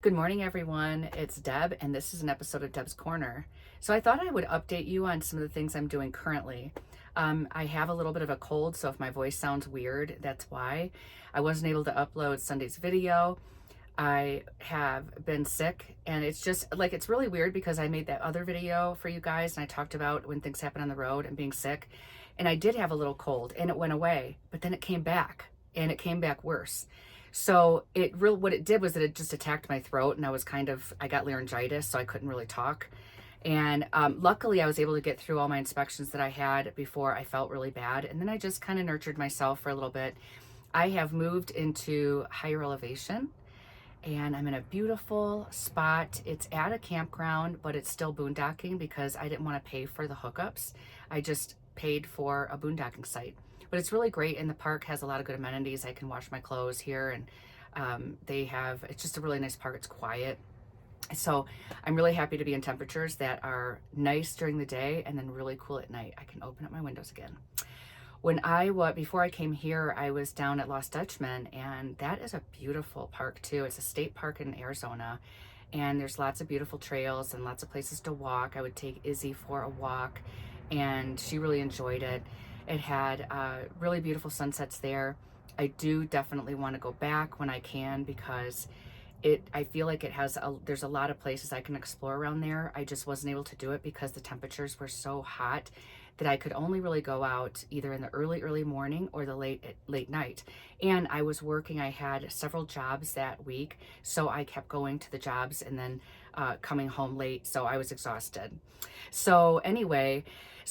Good morning, everyone. It's Deb, and this is an episode of Deb's Corner. So, I thought I would update you on some of the things I'm doing currently. I have a little bit of a cold, so if my voice sounds weird, that's why. I wasn't able to upload Sunday's video. I have been sick, and it's just like it's really weird because I made that other video for you guys, and I talked about when things happen on the road and being sick. And I did have a little cold, and it went away, but then it came back, and it came back worse. So what it did was that it just attacked my throat, and I got laryngitis, so I couldn't really talk. And luckily, I was able to get through all my inspections that I had before I felt really bad. And then I just kind of nurtured myself for a little bit. I have moved into higher elevation, and I'm in a beautiful spot. It's at a campground, but it's still boondocking because I didn't want to pay for the hookups. I just paid for a boondocking site. But it's really great, and the park has a lot of good amenities. I can wash my clothes here, and it's just a really nice park. It's quiet. So I'm really happy to be in temperatures that are nice during the day and then really cool at night. I can open up my windows again. Before I came here, I was down at Lost Dutchman, and that is a beautiful park too. It's a state park in Arizona, and there's lots of beautiful trails and lots of places to walk. I would take Izzy for a walk, and she really enjoyed it. It had really beautiful sunsets there. I do definitely want to go back when I can because I feel like there's a lot of places I can explore around there. I just wasn't able to do it because the temperatures were so hot that I could only really go out either in the early morning or the late night. And I was working, I had several jobs that week, so I kept going to the jobs and then coming home late, so I was exhausted. So anyway,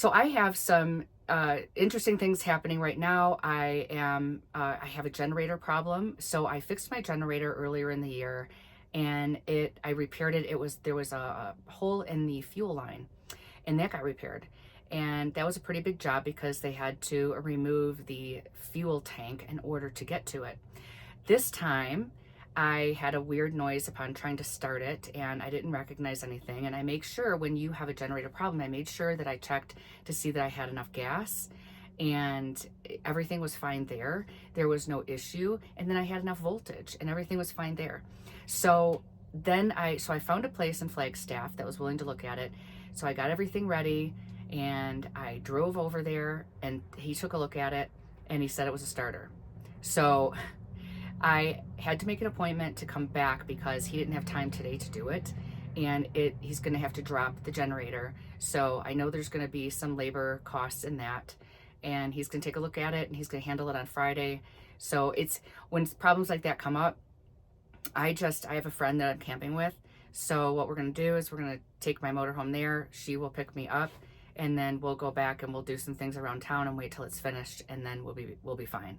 I have some interesting things happening right now. I have a generator problem. So I fixed my generator earlier in the year, and I repaired it. There was a hole in the fuel line, and that got repaired. And that was a pretty big job because they had to remove the fuel tank in order to get to it. This time, I had a weird noise upon trying to start it, and I didn't recognize anything. And I make sure when you have a generator problem, I made sure that I checked to see that I had enough gas, and everything was fine there. There was no issue. And then I had enough voltage, and everything was fine there. So I found a place in Flagstaff that was willing to look at it. So I got everything ready, and I drove over there, and he took a look at it, and he said it was a starter. So I had to make an appointment to come back because he didn't have time today to do it, and he's going to have to drop the generator. So I know there's going to be some labor costs in that, and he's going to take a look at it, and he's going to handle it on Friday. So it's when problems like that come up, I have a friend that I'm camping with. So what we're going to do is we're going to take my motorhome there. She will pick me up, and then we'll go back and we'll do some things around town and wait till it's finished, and then we'll be fine.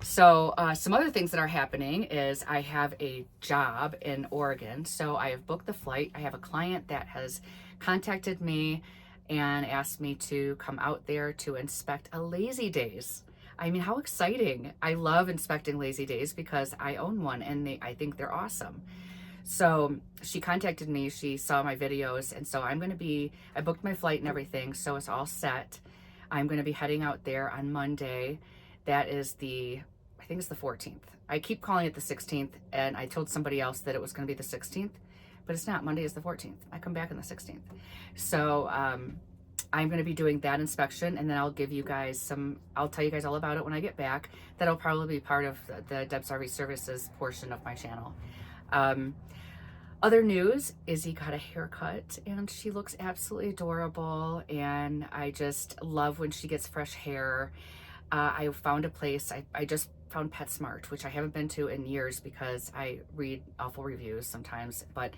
So some other things that are happening is I have a job in Oregon. So I have booked the flight. I have a client that has contacted me and asked me to come out there to inspect a Lazy Days. I mean, how exciting. I love inspecting Lazy Days because I own one, and I think they're awesome. So she contacted me, she saw my videos, and so I booked my flight and everything, so it's all set. I'm going to be heading out there on Monday. That is I think it's the 14th. I keep calling it the 16th, and I told somebody else that it was going to be the 16th, but it's not. Monday is the 14th. I come back on the 16th. So I'm going to be doing that inspection, and then I'll tell you guys all about it when I get back. That'll probably be part of the Deb's RV Services portion of my channel. Other news, Izzy got a haircut, and she looks absolutely adorable, and I just love when she gets fresh hair. I found a place, I just found PetSmart, which I haven't been to in years because I read awful reviews sometimes, but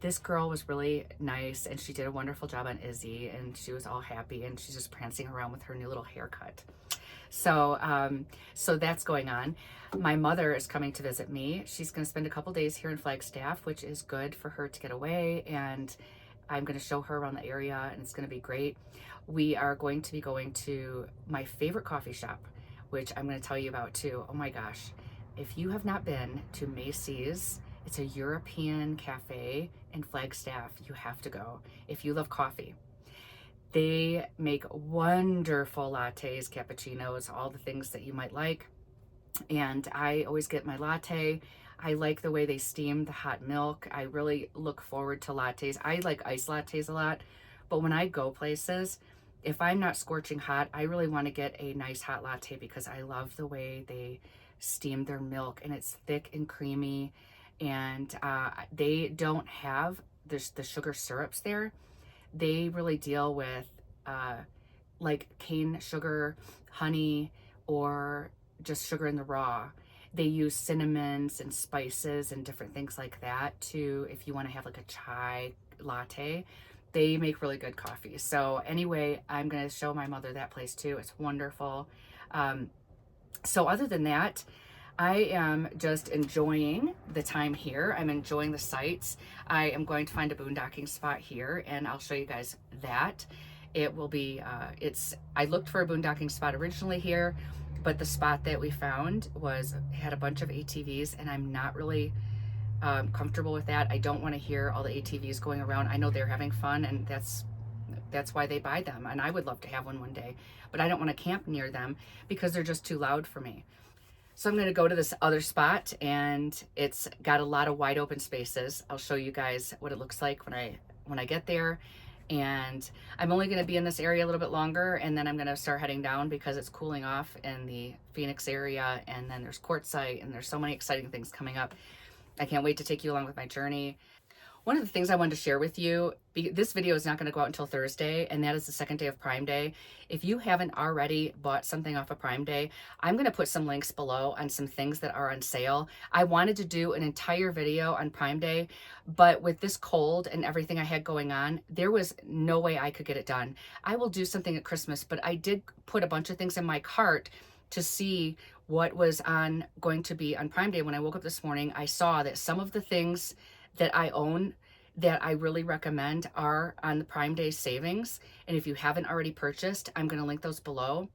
this girl was really nice, and she did a wonderful job on Izzy, and she was all happy, and she's just prancing around with her new little haircut. So that's going on. My mother is coming to visit me. She's going to spend a couple days here in Flagstaff, which is good for her to get away, and I'm going to show her around the area, and it's going to be great. We are going to be going to my favorite coffee shop, which I'm going to tell you about too. Oh my gosh. If you have not been to Macy's, it's a European cafe in Flagstaff. You have to go if you love coffee. They make wonderful lattes, cappuccinos, all the things that you might like. And I always get my latte. I like the way they steam the hot milk. I really look forward to lattes. I like iced lattes a lot, but when I go places, if I'm not scorching hot, I really want to get a nice hot latte because I love the way they steam their milk, and it's thick and creamy. And they don't have the sugar syrups there. They really deal with uh, like cane sugar, honey, or just sugar in the raw. They use cinnamons and spices and different things like that to, if you want to have like a chai latte, they make really good coffee. So anyway, I'm going to show my mother that place too. It's wonderful. So other than that, I am just enjoying the time here. I'm enjoying the sights. I am going to find a boondocking spot here, and I'll show you guys that. It will be, I looked for a boondocking spot originally here, but the spot that we found had a bunch of ATVs, and I'm not really comfortable with that. I don't want to hear all the ATVs going around. I know they're having fun, and that's why they buy them, and I would love to have one day, but I don't want to camp near them because they're just too loud for me. So I'm going to go to this other spot, and it's got a lot of wide open spaces. I'll show you guys what it looks like when I get there. And I'm only going to be in this area a little bit longer, and then I'm going to start heading down because it's cooling off in the Phoenix area, and then there's Quartzsite, and there's so many exciting things coming up. I can't wait to take you along with my journey. One of the things I wanted to share with you, this video is not going to go out until Thursday, and that is the second day of Prime Day. If you haven't already bought something off of Prime Day, I'm going to put some links below on some things that are on sale. I wanted to do an entire video on Prime Day, but with this cold and everything I had going on, there was no way I could get it done. I will do something at Christmas, but I did put a bunch of things in my cart to see what was going to be on Prime Day. When I woke up this morning, I saw that some of the things that I own that I really recommend are on the Prime Day savings. And if you haven't already purchased, I'm going to link those below.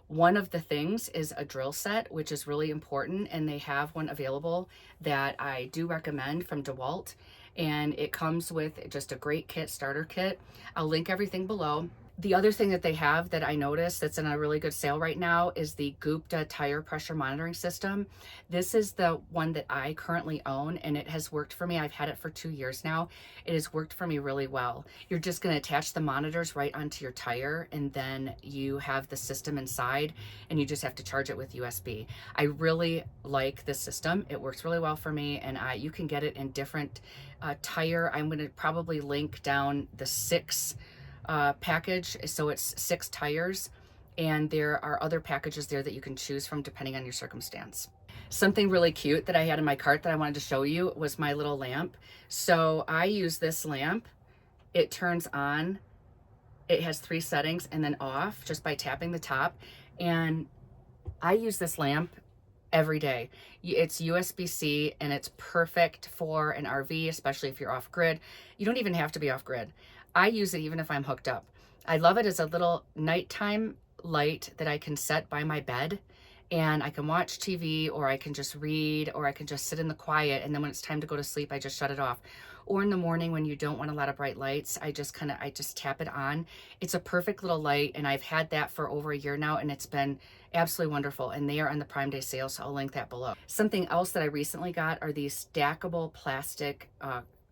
One of the things is a drill set, which is really important. And they have one available that I do recommend from DeWalt. And it comes with just a great kit, starter kit. I'll link everything below. The other thing that they have that I noticed that's in a really good sale right now is the Gupta tire pressure monitoring system. This is the one that I currently own, and it has worked for me. I've had it for 2 years now. It has worked for me really well. You're just going to attach the monitors right onto your tire, and then you have the system inside, and you just have to charge it with USB. I really like this system. It works really well for me, and you can get it in different tire. I'm going to probably link down the 6 package, so it's 6 tires, and there are other packages there that you can choose from depending on your circumstance. Something really cute that I had in my cart that I wanted to show you was my little lamp. So I use this lamp. It turns on, it has 3 settings, and then off just by tapping the top. And I use this lamp every day. It's USB-C, and it's perfect for an RV, especially if you're off grid. You don't even have to be off grid. I use it even if I'm hooked up. I love it as a little nighttime light that I can set by my bed, and I can watch TV, or I can just read, or I can just sit in the quiet, and then when it's time to go to sleep, I just shut it off. Or in the morning when you don't want a lot of bright lights, I just tap it on. It's a perfect little light, and I've had that for over a year now, and it's been absolutely wonderful, and they are on the Prime Day sale, so I'll link that below. Something else that I recently got are these stackable plastic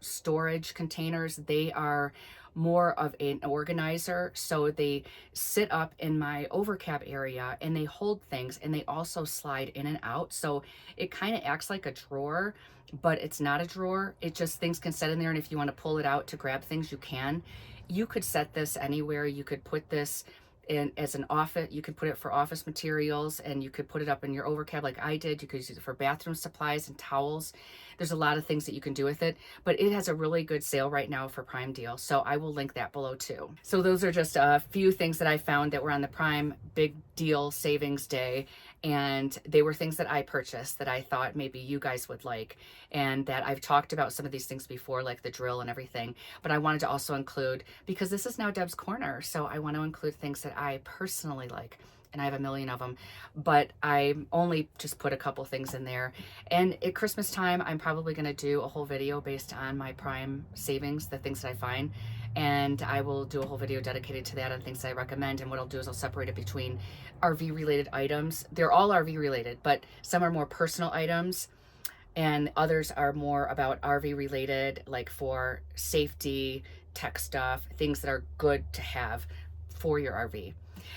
storage containers. They are more of an organizer, so they sit up in my overcap area, and they hold things, and they also slide in and out, so it kind of acts like a drawer, but it's not a drawer. It just, things can sit in there, and if you want to pull it out to grab things, you can. You could set this anywhere. You could put this in as an office. You could put it for office materials, and you could put it up in your overcap like I did. You could use it for bathroom supplies and towels. There's a lot of things that you can do with it, but it has a really good sale right now for Prime deal, so I will link that below too. So those are just a few things that I found that were on the Prime big deal savings day, and they were things that I purchased that I thought maybe you guys would like, and that I've talked about some of these things before, like the drill and everything, but I wanted to also include, because this is now Deb's Corner, so I want to include things that I personally like. And I have a million of them, but I only just put a couple things in there. And at Christmas time, I'm probably going to do a whole video based on my Prime savings, the things that I find. and I will do a whole video dedicated to that and things I recommend. And what I'll do is I'll separate it between RV related items. They're all RV related, but some are more personal items and others are more about RV related, like for safety, tech stuff, things that are good to have for your RV.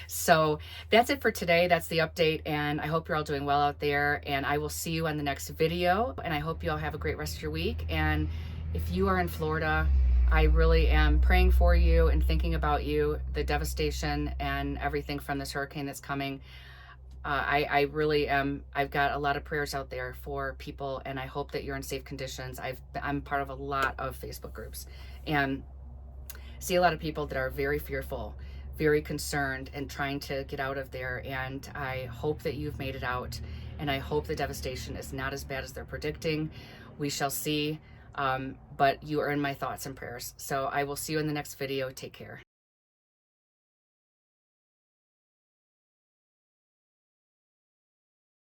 So that's it for today. That's the update, and I hope you're all doing well out there, and I will see you on the next video, and I hope you all have a great rest of your week. And if you are in Florida, I really am praying for you and thinking about you, the devastation and everything from this hurricane that's coming. I really am. I've got a lot of prayers out there for people, and I hope that you're in safe conditions. I'm part of a lot of Facebook groups and see a lot of people that are very fearful, very concerned, and trying to get out of there. And I hope that you've made it out, and I hope the devastation is not as bad as they're predicting. We shall see, but you are in my thoughts and prayers. So I will see you in the next video. Take care.